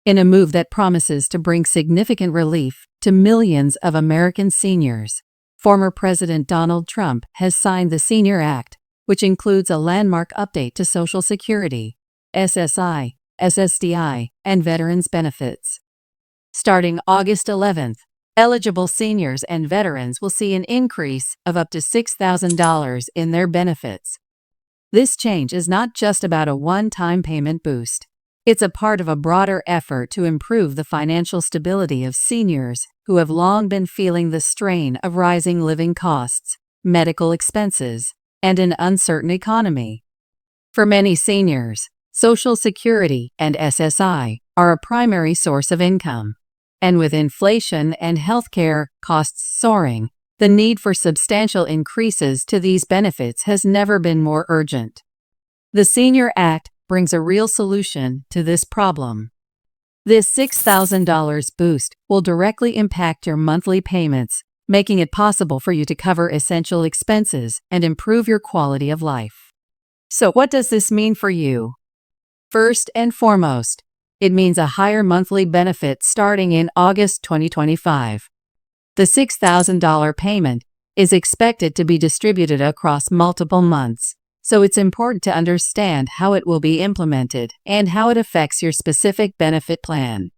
in a move that promises to bring significant relief to millions of American seniors. Former President Donald Trump has signed the Senior Act, which includes a landmark update to Social Security, SSI, SSDI, and veterans' benefits. Starting August 11th, eligible seniors and veterans will see an increase of up to $6,000 in their benefits. This change is not just about a one-time payment boost. It's a part of a broader effort to improve the financial stability of seniors who have long been feeling the strain of rising living costs, medical expenses, and an uncertain economy. For many seniors, Social Security and SSI are a primary source of income. And with inflation and healthcare costs soaring, the need for substantial increases to these benefits has never been more urgent. The Senior Act brings a real solution to this problem. This $6,000 boost will directly impact your monthly payments, making it possible for you to cover essential expenses and improve your quality of life. So what does this mean for you? First and foremost, it means a higher monthly benefit starting in August 2025. The $6,000 payment is expected to be distributed across multiple months, so it's important to understand how it will be implemented and how it affects your specific benefit plan.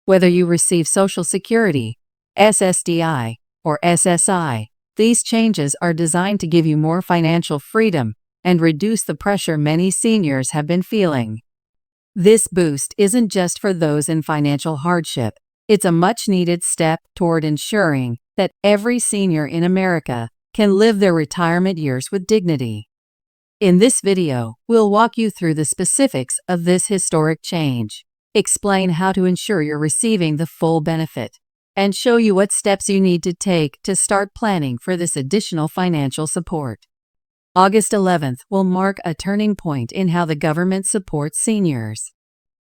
Whether you receive Social Security, SSDI, or SSI, these changes are designed to give you more financial freedom and reduce the pressure many seniors have been feeling. This boost isn't just for those in financial hardship. It's a much-needed step toward ensuring that every senior in America can live their retirement years with dignity. In this video, we'll walk you through the specifics of this historic change, explain how to ensure you're receiving the full benefit, and show you what steps you need to take to start planning for this additional financial support. August 11th will mark a turning point in how the government supports seniors.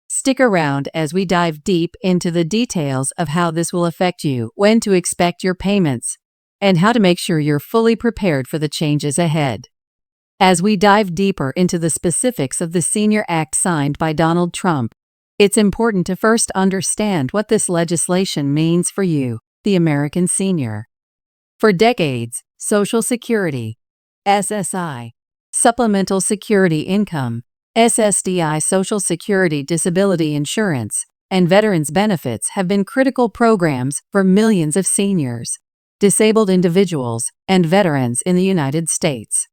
Stick around as we dive deep into the details of how this will affect you, when to expect your payments, and how to make sure you're fully prepared for the changes ahead. As we dive deeper into the specifics of the Senior Act signed by Donald Trump, it's important to first understand what this legislation means for you, the American senior. For decades, Social Security, SSI, Supplemental Security Income, SSDI, Social Security Disability Insurance, and veterans benefits have been critical programs for millions of seniors, disabled individuals, and veterans in the United States.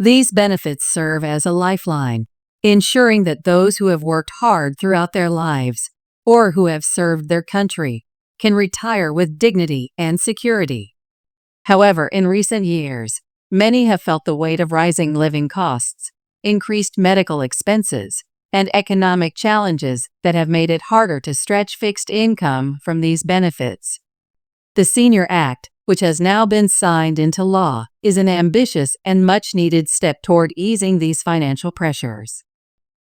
These benefits serve as a lifeline, ensuring that those who have worked hard throughout their lives or who have served their country can retire with dignity and security. However, in recent years, many have felt the weight of rising living costs, increased medical expenses, and economic challenges that have made it harder to stretch fixed income from these benefits. The Senior Act, which has now been signed into law, is an ambitious and much-needed step toward easing these financial pressures.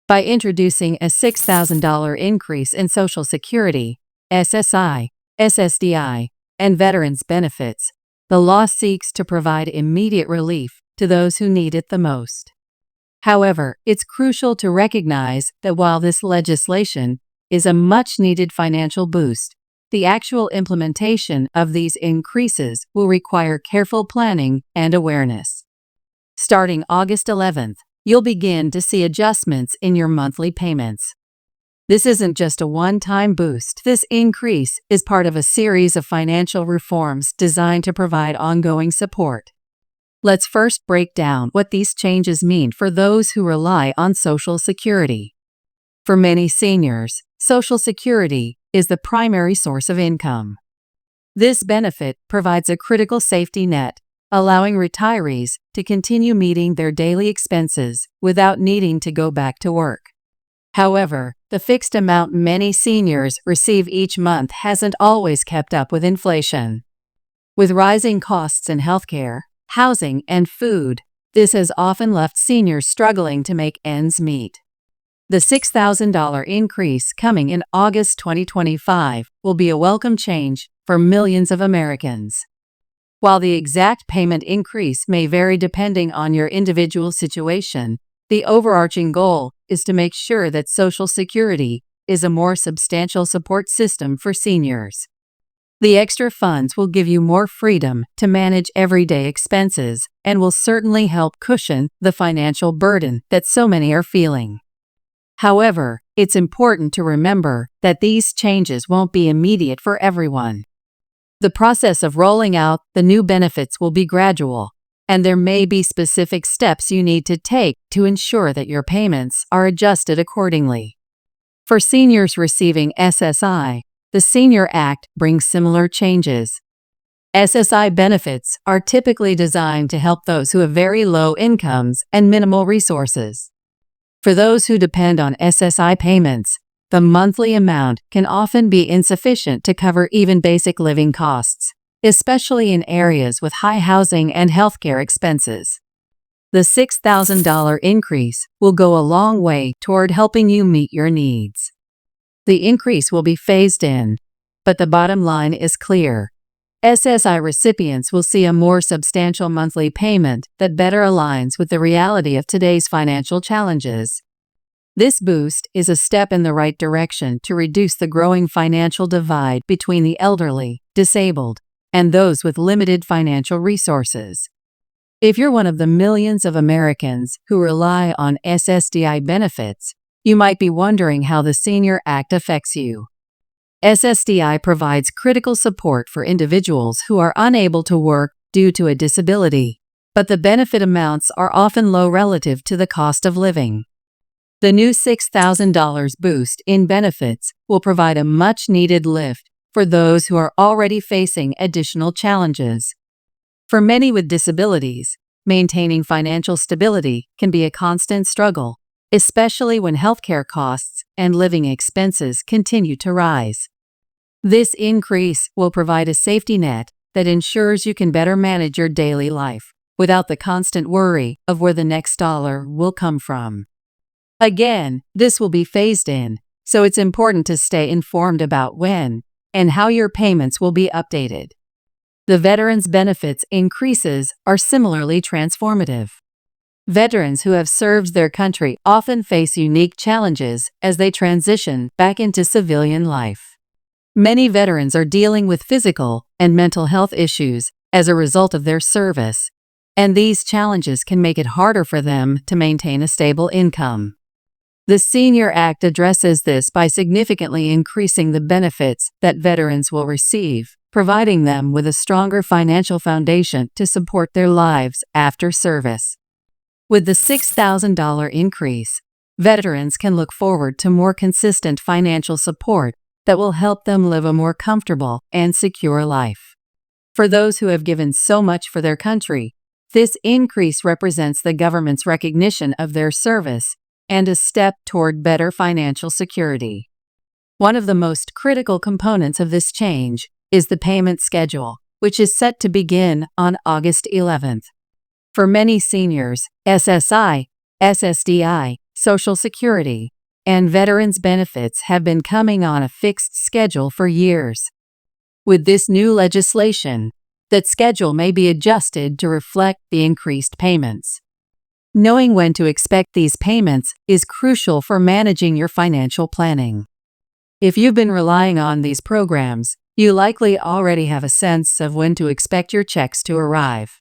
By introducing a $6,000 increase in Social Security, SSI, SSDI, and veterans benefits, the law seeks to provide immediate relief to those who need it the most. However, it's crucial to recognize that while this legislation is a much-needed financial boost, the actual implementation of these increases will require careful planning and awareness. Starting August 11th, you'll begin to see adjustments in your monthly payments. This isn't just a one-time boost. This increase is part of a series of financial reforms designed to provide ongoing support. Let's first break down what these changes mean for those who rely on Social Security. For many seniors, Social Security is the primary source of income. This benefit provides a critical safety net, allowing retirees to continue meeting their daily expenses without needing to go back to work. However, the fixed amount many seniors receive each month hasn't always kept up with inflation. With rising costs in healthcare, housing, and food, this has often left seniors struggling to make ends meet. The $6,000 increase coming in August 2025 will be a welcome change for millions of Americans. While the exact payment increase may vary depending on your individual situation, the overarching goal is to make sure that Social Security is a more substantial support system for seniors. The extra funds will give you more freedom to manage everyday expenses and will certainly help cushion the financial burden that so many are feeling. However, it's important to remember that these changes won't be immediate for everyone. The process of rolling out the new benefits will be gradual, and there may be specific steps you need to take to ensure that your payments are adjusted accordingly. For seniors receiving SSI, the Senior Act brings similar changes. SSI benefits are typically designed to help those who have very low incomes and minimal resources. For those who depend on SSI payments, the monthly amount can often be insufficient to cover even basic living costs, especially in areas with high housing and healthcare expenses. The $6,000 increase will go a long way toward helping you meet your needs. The increase will be phased in, but the bottom line is clear. SSI recipients will see a more substantial monthly payment that better aligns with the reality of today's financial challenges. This boost is a step in the right direction to reduce the growing financial divide between the elderly, disabled, and those with limited financial resources. If you're one of the millions of Americans who rely on SSDI benefits, you might be wondering how the Senior Act affects you. SSDI provides critical support for individuals who are unable to work due to a disability, but the benefit amounts are often low relative to the cost of living. The new $6,000 boost in benefits will provide a much-needed lift for those who are already facing additional challenges. For many with disabilities, maintaining financial stability can be a constant struggle, especially when healthcare costs and living expenses continue to rise. This increase will provide a safety net that ensures you can better manage your daily life without the constant worry of where the next dollar will come from. Again, this will be phased in, so it's important to stay informed about when and how your payments will be updated. The veterans' benefits increases are similarly transformative. Veterans who have served their country often face unique challenges as they transition back into civilian life. Many veterans are dealing with physical and mental health issues as a result of their service, and these challenges can make it harder for them to maintain a stable income. The Senior Act addresses this by significantly increasing the benefits that veterans will receive, providing them with a stronger financial foundation to support their lives after service. With the $6,000 increase, veterans can look forward to more consistent financial support that will help them live a more comfortable and secure life. For those who have given so much for their country, this increase represents the government's recognition of their service and a step toward better financial security. One of the most critical components of this change is the payment schedule, which is set to begin on August 11th. For many seniors, SSI, SSDI, Social Security, and veterans benefits have been coming on a fixed schedule for years. With this new legislation, that schedule may be adjusted to reflect the increased payments. Knowing when to expect these payments is crucial for managing your financial planning. If you've been relying on these programs, you likely already have a sense of when to expect your checks to arrive.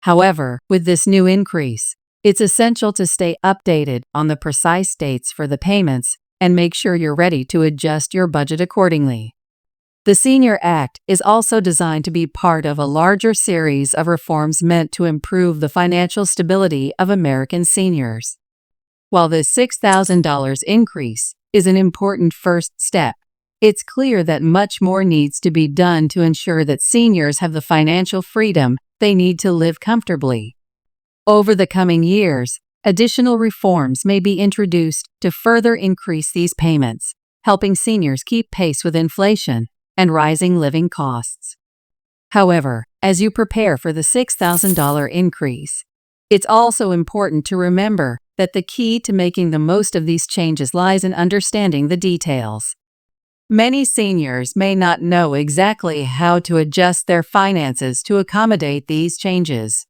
However, with this new increase, it's essential to stay updated on the precise dates for the payments and make sure you're ready to adjust your budget accordingly. The Senior Act is also designed to be part of a larger series of reforms meant to improve the financial stability of American seniors. While the $6,000 increase is an important first step, it's clear that much more needs to be done to ensure that seniors have the financial freedom they need to live comfortably. Over the coming years, additional reforms may be introduced to further increase these payments, helping seniors keep pace with inflation and rising living costs. However, as you prepare for the $6,000 increase, it's also important to remember that the key to making the most of these changes lies in understanding the details. Many seniors may not know exactly how to adjust their finances to accommodate these changes.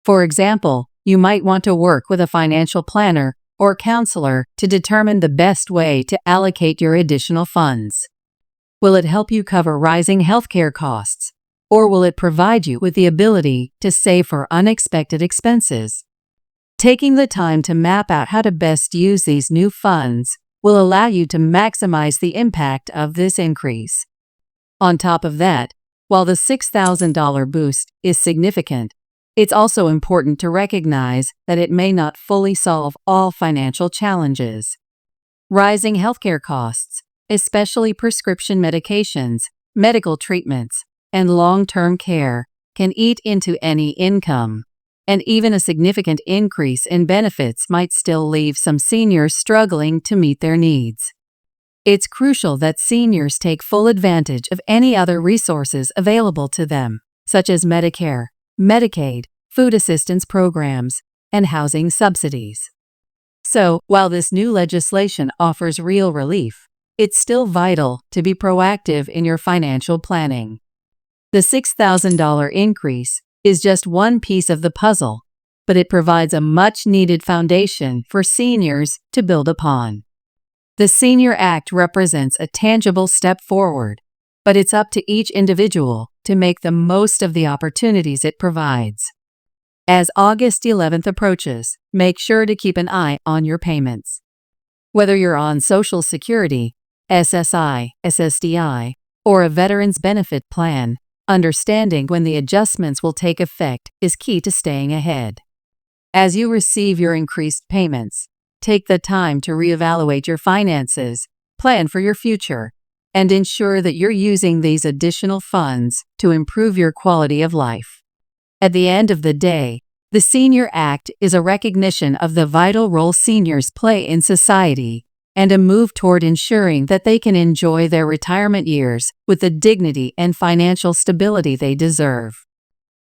For example, you might want to work with a financial planner or counselor to determine the best way to allocate your additional funds. Will it help you cover rising healthcare costs, or will it provide you with the ability to save for unexpected expenses? Taking the time to map out how to best use these new funds will allow you to maximize the impact of this increase. On top of that, while the $6,000 boost is significant, it's also important to recognize that it may not fully solve all financial challenges. Rising healthcare costs, especially prescription medications, medical treatments, and long-term care, can eat into any income, and even a significant increase in benefits might still leave some seniors struggling to meet their needs. It's crucial that seniors take full advantage of any other resources available to them, such as Medicare, Medicaid, food assistance programs, and housing subsidies. So, while this new legislation offers real relief, it's still vital to be proactive in your financial planning. The $6,000 increase is just one piece of the puzzle, but it provides a much-needed foundation for seniors to build upon. The Senior Act represents a tangible step forward, but it's up to each individual to make the most of the opportunities it provides. As August 11th approaches, make sure to keep an eye on your payments. Whether you're on Social Security, SSI, SSDI, or a veteran's benefit plan, understanding when the adjustments will take effect is key to staying ahead. As you receive your increased payments, take the time to reevaluate your finances, plan for your future, and ensure that you're using these additional funds to improve your quality of life. At the end of the day, the Senior Act is a recognition of the vital role seniors play in society and a move toward ensuring that they can enjoy their retirement years with the dignity and financial stability they deserve.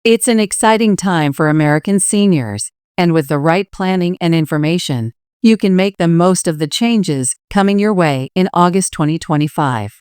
It's an exciting time for American seniors, and with the right planning and information, you can make the most of the changes coming your way in August 2025.